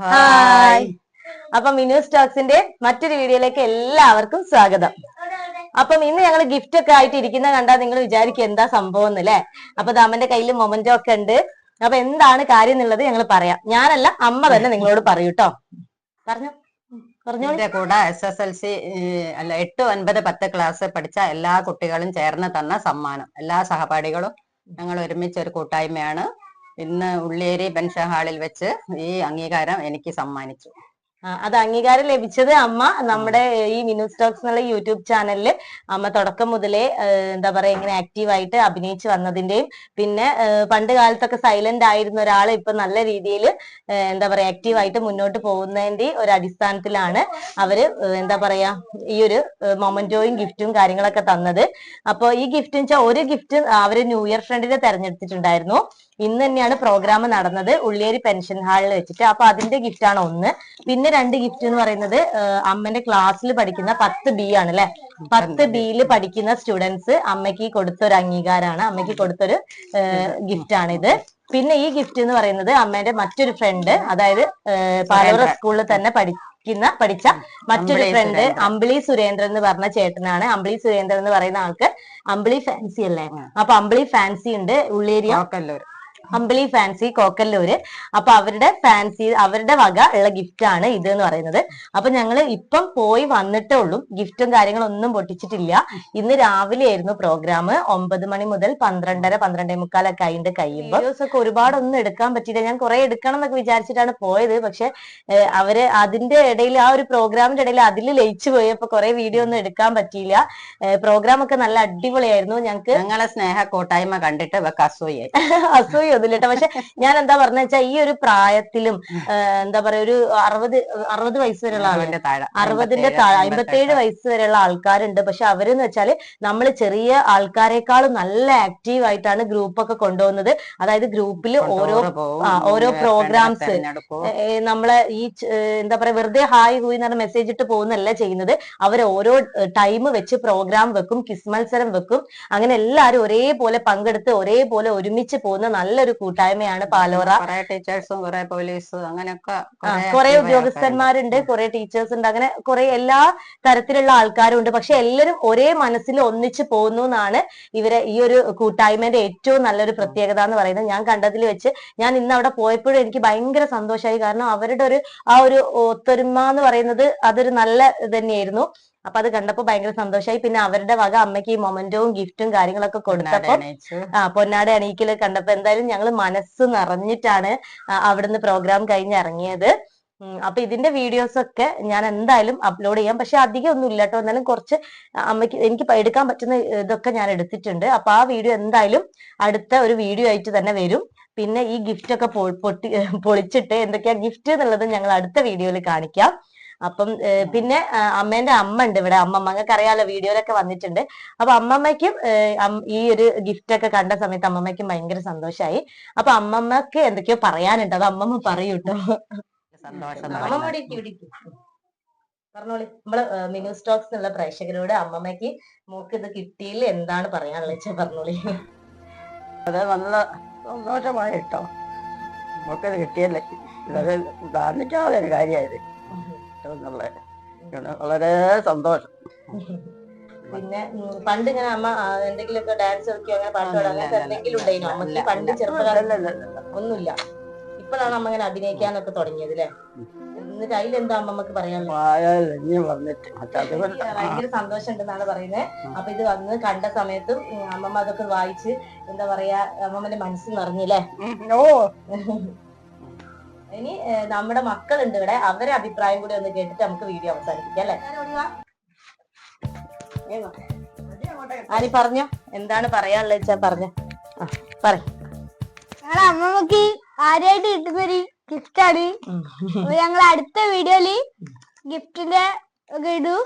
Hi. അപ്പൊ മിനു സ്റ്റോക്സിന്റെ മറ്റൊരു വീഡിയോയിലേക്ക് എല്ലാവർക്കും സ്വാഗതം. അപ്പം ഇന്ന് ഞങ്ങൾ ഗിഫ്റ്റ് ഒക്കെ ആയിട്ട് ഇരിക്കുന്ന കണ്ടാൽ നിങ്ങൾ വിചാരിക്കും എന്താ സംഭവം എന്നല്ലേ. അപ്പൊ ദാമന്റെ കയ്യിൽ മൊമന്റോ ഒക്കെ ഉണ്ട്. അപ്പൊ എന്താണ് കാര്യം എന്നുള്ളത് ഞങ്ങൾ പറയാം. ഞാനല്ല, അമ്മ തന്നെ നിങ്ങളോട് പറയൂട്ടോ. പറഞ്ഞോ എന്റെ കൂടെ SSLC അല്ല 8, 9, 10 ക്ലാസ് പഠിച്ച എല്ലാ കുട്ടികളും ചേർന്ന് തന്ന സമ്മാനം. എല്ലാ സഹപാഠികളും ഞങ്ങൾ ഒരുമിച്ച് ഒരു കൂട്ടായ്മയാണ്. ഇന്ന് ഉള്ളിയേരി പെൻഷൻ ഹാളിൽ വെച്ച് ഈ അംഗീകാരം എനിക്ക് സമ്മാനിച്ചു. അത് അംഗീകാരം ലഭിച്ചത് അമ്മ നമ്മുടെ ഈ മിനു സ്റ്റോക്സ് എന്നുള്ള യൂട്യൂബ് ചാനലില് അമ്മ തുടക്കം മുതലേ എന്താ പറയാ ഇങ്ങനെ ആക്റ്റീവായിട്ട് അഭിനയിച്ചു വന്നതിന്റെയും പിന്നെ പണ്ട് കാലത്തൊക്കെ സൈലന്റ് ആയിരുന്ന ഒരാള് ഇപ്പൊ നല്ല രീതിയിൽ എന്താ പറയാ ആക്റ്റീവായിട്ട് മുന്നോട്ട് പോകുന്നതിന്റെ ഒരു അടിസ്ഥാനത്തിലാണ് അവര് എന്താ പറയാ ഈ ഒരു മൊമന്റോയും ഗിഫ്റ്റും കാര്യങ്ങളൊക്കെ തന്നത്. അപ്പൊ ഈ ഗിഫ്റ്റ് വെച്ചാൽ ഒരു ഗിഫ്റ്റ് അവര് ന്യൂ ഇയർ ഫ്രണ്ടിനെ തെരഞ്ഞെടുത്തിട്ടുണ്ടായിരുന്നു. ഇന്ന് തന്നെയാണ് പ്രോഗ്രാം നടന്നത് ഉള്ളിയേരി പെൻഷൻ ഹാളിൽ വെച്ചിട്ട്. അപ്പൊ അതിന്റെ ഗിഫ്റ്റ് ആണ് ഒന്ന്. പിന്നെ 2 ഗിഫ്റ്റ് എന്ന് പറയുന്നത് അമ്മന്റെ ക്ലാസ്സിൽ പഠിക്കുന്ന 10B ആണ് അല്ലെ. 10Bയിൽ പഠിക്കുന്ന സ്റ്റുഡൻസ് അമ്മയ്ക്ക് കൊടുത്തൊരു അംഗീകാരമാണ്, അമ്മയ്ക്ക് കൊടുത്തൊരു ഗിഫ്റ്റ് ആണ് ഇത്. പിന്നെ ഈ ഗിഫ്റ്റ് എന്ന് പറയുന്നത് അമ്മേന്റെ മറ്റൊരു ഫ്രണ്ട്, അതായത് പാലോറ സ്കൂളിൽ തന്നെ പഠിച്ച മറ്റൊരു ഫ്രണ്ട് അമ്പിളി സുരേന്ദ്രൻ എന്ന് പറഞ്ഞ ചേട്ടനാണ്. അമ്പിളി സുരേന്ദ്രൻ എന്ന് പറയുന്ന ആൾക്ക് അമ്പിളി ഫാൻസി അല്ലേ. അപ്പൊ അമ്പിളി ഫാൻസി ഉണ്ട് ഉള്ളേരിയ, അമ്പിളി ഫാൻസി കോക്കല്ലൂര്. അപ്പൊ അവരുടെ വക ഉള്ള ഗിഫ്റ്റ് ആണ് ഇത് എന്ന് പറയുന്നത്. അപ്പൊ ഞങ്ങള് ഇപ്പം പോയി വന്നിട്ടേ ഉള്ളൂ, ഗിഫ്റ്റും കാര്യങ്ങളും ഒന്നും പൊട്ടിച്ചിട്ടില്ല. ഇന്ന് രാവിലെ ആയിരുന്നു പ്രോഗ്രാം. 9 മണി മുതൽ 12:30, 12:45 ആയിട്ട് കഴിയുമ്പോൾ വീഡിയോസ് ഒക്കെ ഒരുപാടൊന്നും എടുക്കാൻ പറ്റിയില്ല. ഞാൻ കുറെ എടുക്കണം എന്നൊക്കെ വിചാരിച്ചിട്ടാണ് പോയത്. പക്ഷെ അവര് അതിന്റെ ഇടയിൽ ആ ഒരു പ്രോഗ്രാമിന്റെ ഇടയിൽ അതിൽ ലയിച്ചു പോയി. അപ്പൊ കുറെ വീഡിയോ ഒന്നും എടുക്കാൻ പറ്റിയില്ല. പ്രോഗ്രാം ഒക്കെ നല്ല അടിപൊളിയായിരുന്നു. ഞങ്ങളെ സ്നേഹ കൂട്ടായ്മ കണ്ടിട്ട് അസൂയൊന്നുമില്ല കേട്ടോ. പക്ഷെ ഞാൻ എന്താ പറഞ്ഞ വെച്ചാൽ ഈ ഒരു പ്രായത്തിലും എന്താ പറയാ ഒരു 60 വയസ്സ് വരെയുള്ള ആളുണ്ട്, 60ന്റെ താഴെ 57 വയസ്സ് വരെയുള്ള ആൾക്കാരുണ്ട്. പക്ഷെ അവരെന്ന് വെച്ചാല് നമ്മൾ ചെറിയ ആൾക്കാരെക്കാളും നല്ല ആക്റ്റീവ് ആയിട്ടാണ് ഗ്രൂപ്പ് ഒക്കെ കൊണ്ടുപോകുന്നത്. അതായത് ഗ്രൂപ്പിൽ ഓരോ പ്രോഗ്രാംസ് നമ്മളെ ഈ എന്താ പറയാ വെറുതെ ഹായ് ഹൂയി എന്ന് പറഞ്ഞ മെസ്സേജ് ഇട്ട് പോകുന്നല്ല ചെയ്യുന്നത്. അവർ ഓരോ ടൈം വെച്ച് പ്രോഗ്രാം വെക്കും, ക്വിസ് മത്സരം വെക്കും. അങ്ങനെ എല്ലാവരും ഒരേപോലെ പങ്കെടുത്ത് ഒരേപോലെ ഒരുമിച്ച് പോകുന്ന നല്ലൊരു കൂട്ടായ്മയാണ് പാലോറ. ടീച്ചേഴ്സും കുറെ പോലീസ് അങ്ങനെയൊക്കെ കുറെ ഉദ്യോഗസ്ഥന്മാരുണ്ട്, കുറെ ടീച്ചേഴ്സ് ഉണ്ട്, അങ്ങനെ കുറെ എല്ലാ തരത്തിലുള്ള ആൾക്കാരും ഉണ്ട്. പക്ഷെ എല്ലാവരും ഒരേ മനസ്സിൽ ഒന്നിച്ച് പോകുന്നു എന്നാണ് ഈ ഒരു കൂട്ടായ്മയുടെ ഏറ്റവും നല്ലൊരു പ്രത്യേകത എന്ന് പറയുന്നത്. ഞാൻ കണ്ടതിൽ വെച്ച് ഞാൻ ഇന്ന് അവിടെ പോയപ്പോഴും എനിക്ക് ഭയങ്കര സന്തോഷമായി. കാരണം അവരുടെ ആ ഒരു ഒത്തൊരുമ എന്ന് പറയുന്നത് അതൊരു നല്ല തന്നെയായിരുന്നു. അപ്പൊ അത് കണ്ടപ്പോ ഭയങ്കര സന്തോഷമായി. പിന്നെ അവരുടെ വക അമ്മയ്ക്ക് ഈ മൊമന്റോവും ഗിഫ്റ്റും കാര്യങ്ങളൊക്കെ കൊടുത്തപ്പോ പൊന്നാട അണിയിക്കല് കണ്ടപ്പോ എന്തായാലും ഞങ്ങൾ മനസ്സ് നിറഞ്ഞിട്ടാണ് അവിടുന്ന് പ്രോഗ്രാം കഴിഞ്ഞ് ഇറങ്ങിയത്. അപ്പൊ ഇതിന്റെ വീഡിയോസ് ഒക്കെ ഞാൻ എന്തായാലും അപ്ലോഡ് ചെയ്യാം. പക്ഷെ അധികം ഒന്നും ഇല്ല കേട്ടോ. എന്നാലും കുറച്ച് അമ്മയ്ക്ക് എനിക്ക് എടുക്കാൻ പറ്റുന്ന ഇതൊക്കെ ഞാൻ എടുത്തിട്ടുണ്ട്. അപ്പൊ ആ വീഡിയോ എന്തായാലും അടുത്ത ഒരു വീഡിയോ ആയിട്ട് തന്നെ വരും. പിന്നെ ഈ ഗിഫ്റ്റ് ഒക്കെ പൊളിച്ചിട്ട് എന്തൊക്കെയാ ഗിഫ്റ്റ് എന്നുള്ളത് ഞങ്ങൾ അടുത്ത വീഡിയോയിൽ കാണിക്കാം. അപ്പം പിന്നെ അമ്മേന്റെ അമ്മ ഉണ്ട് ഇവിടെ. അമ്മമ്മക്ക് അറിയാലോ, വീഡിയോയിലൊക്കെ വന്നിട്ടുണ്ട്. അപ്പൊ അമ്മമ്മയ്ക്കും ഈ ഒരു ഗിഫ്റ്റ് ഒക്കെ കണ്ട സമയത്ത് അമ്മമ്മയ്ക്കും ഭയങ്കര സന്തോഷമായി. അപ്പൊ അമ്മമ്മക്ക് എന്തൊക്കെയോ പറയാനുണ്ട്, അത് അമ്മമ്മ പറയൂട്ടോ. പറഞ്ഞോളി. നമ്മള് മിനു സ്റ്റോക്സ് എന്നുള്ള പ്രേക്ഷകരോട് അമ്മമ്മയ്ക്ക് മോക്ക് ഇത് കിട്ടിയില്ല എന്താണ് പറയാനുള്ളത് വെച്ചാൽ പറഞ്ഞോളി. അത് നല്ല സന്തോഷമായിട്ടോ, നമുക്കത് കിട്ടിയല്ലേ, ഇതൊരു ധാർമ്മിക്കാതെ ഒരു കാര്യമായത്. വളരെ സന്തോഷം. പിന്നെ പണ്ട് ഇങ്ങനെ അമ്മ എന്തെങ്കിലുമൊക്കെ ഡാൻസ് കളിക്കുകയോ അങ്ങനെ പാട്ട് പാടാൻ അങ്ങനത്തെ എന്തെങ്കിലും ഉണ്ടായിരുന്നു അമ്മക്ക് പണ്ട് ചെറുപ്പകാലം? ഒന്നുമില്ല. ഇപ്പോഴാണ് അമ്മ ഇങ്ങനെ അഭിനയിക്കാനൊക്കെ തുടങ്ങിയത് അല്ലേ? എന്നിട്ട് അതിലെന്താ അമ്മമ്മക്ക് പറയാനുള്ളത്? ഭയങ്കര സന്തോഷം ഉണ്ടെന്നാണ് പറയുന്നത്. അപ്പൊ ഇത് വന്ന് കണ്ട സമയത്തും അമ്മമ്മ അതൊക്കെ വായിച്ച് എന്താ പറയാ അമ്മമ്മന്റെ മനസ്സ് നിറഞ്ഞില്ലേ. ഇനി നമ്മുടെ മക്കളുണ്ട് ഇവിടെ, അവരെ അഭിപ്രായം കൂടി ഒന്ന് കേട്ടിട്ട് നമുക്ക് വീഡിയോ അവസാനിപ്പിക്കാം അല്ലെ. ആനി പറഞ്ഞോ, എന്താണ് പറയാനുള്ളത് വെച്ചാ പറഞ്ഞോ. ഞങ്ങളെ അമ്മമ്മക്ക് ആദ്യമായിട്ട് കിട്ടുന്നൊരു ഗിഫ്റ്റ് ആണ്. ഞങ്ങൾ അടുത്ത വീഡിയോയില് ഗിഫ്റ്റിന്റെ ഒക്കെ ഇടൂ,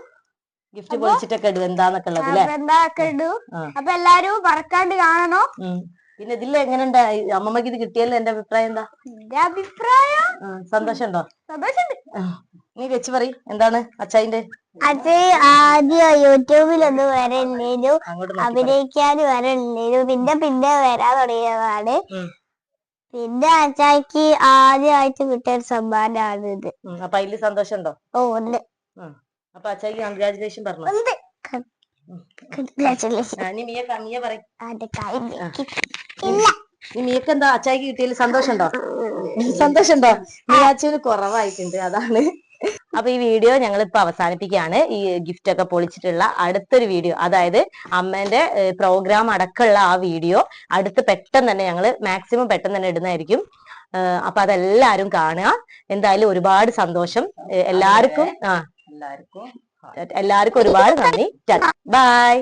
ഗിഫ്റ്റ് പൊളിച്ചിട്ടൊക്കെ ഇടും എന്താന്നൊക്കെ ഉള്ളത് ഇടൂ. അപ്പൊ എല്ലാരും മറക്കാണ്ട് കാണണോ. പിന്നെ ഇതിൽ എങ്ങനെയുണ്ട് അമ്മമ്മക്ക് ഇത് കിട്ടിയല്ലോ? എന്റെ അഭിപ്രായം എന്താ? എന്റെ അഭിപ്രായം സന്തോഷമുണ്ടോ? സന്തോഷമുണ്ട്. നീ വെച്ച് പറ, എന്താണ് അച്ചായിന്റെ? അച്ഛൻ ആദ്യം യൂട്യൂബിലൊന്നും വരല്ലേനു, അഭിനയിക്കാനും വരല്ലേനു. പിന്നെ വരാൻ തുടങ്ങിയതാണ്. പിന്നെ അച്ചായിക്ക് ആദ്യമായിട്ട് കിട്ടിയ ഒരു സമ്മാനമാണ് ഇത്. അപ്പൊ അതില് സന്തോഷമുണ്ടോ? ഓ ഉണ്ട്. അപ്പൊ അച്ചായിക്ക് കൺഗ്രാജുലേഷൻ പറഞ്ഞു. മിയ പറയും. മിയക്ക് എന്താ അച്ചായിക്ക് കിട്ടിയതിൽ സന്തോഷമുണ്ടോ? സന്തോഷമുണ്ടോ? മിയാച്ചുവിന് കുറവായിട്ടുണ്ട്, അതാണ്. അപ്പൊ ഈ വീഡിയോ ഞങ്ങൾ ഇപ്പൊ അവസാനിപ്പിക്കുകയാണ്. ഈ ഗിഫ്റ്റ് ഒക്കെ പൊളിച്ചിട്ടുള്ള അടുത്തൊരു വീഡിയോ, അതായത് അമ്മേന്റെ പ്രോഗ്രാം അടക്കമുള്ള ആ വീഡിയോ പെട്ടെന്ന് തന്നെ ഞങ്ങൾ മാക്സിമം പെട്ടെന്ന് തന്നെ ഇടുന്നതായിരിക്കും. അപ്പൊ അതെല്ലാരും കാണുക. എന്തായാലും ഒരുപാട് സന്തോഷം എല്ലാവർക്കും. എല്ലാവർക്കും ഒരുപാട് നന്ദി. ബൈ.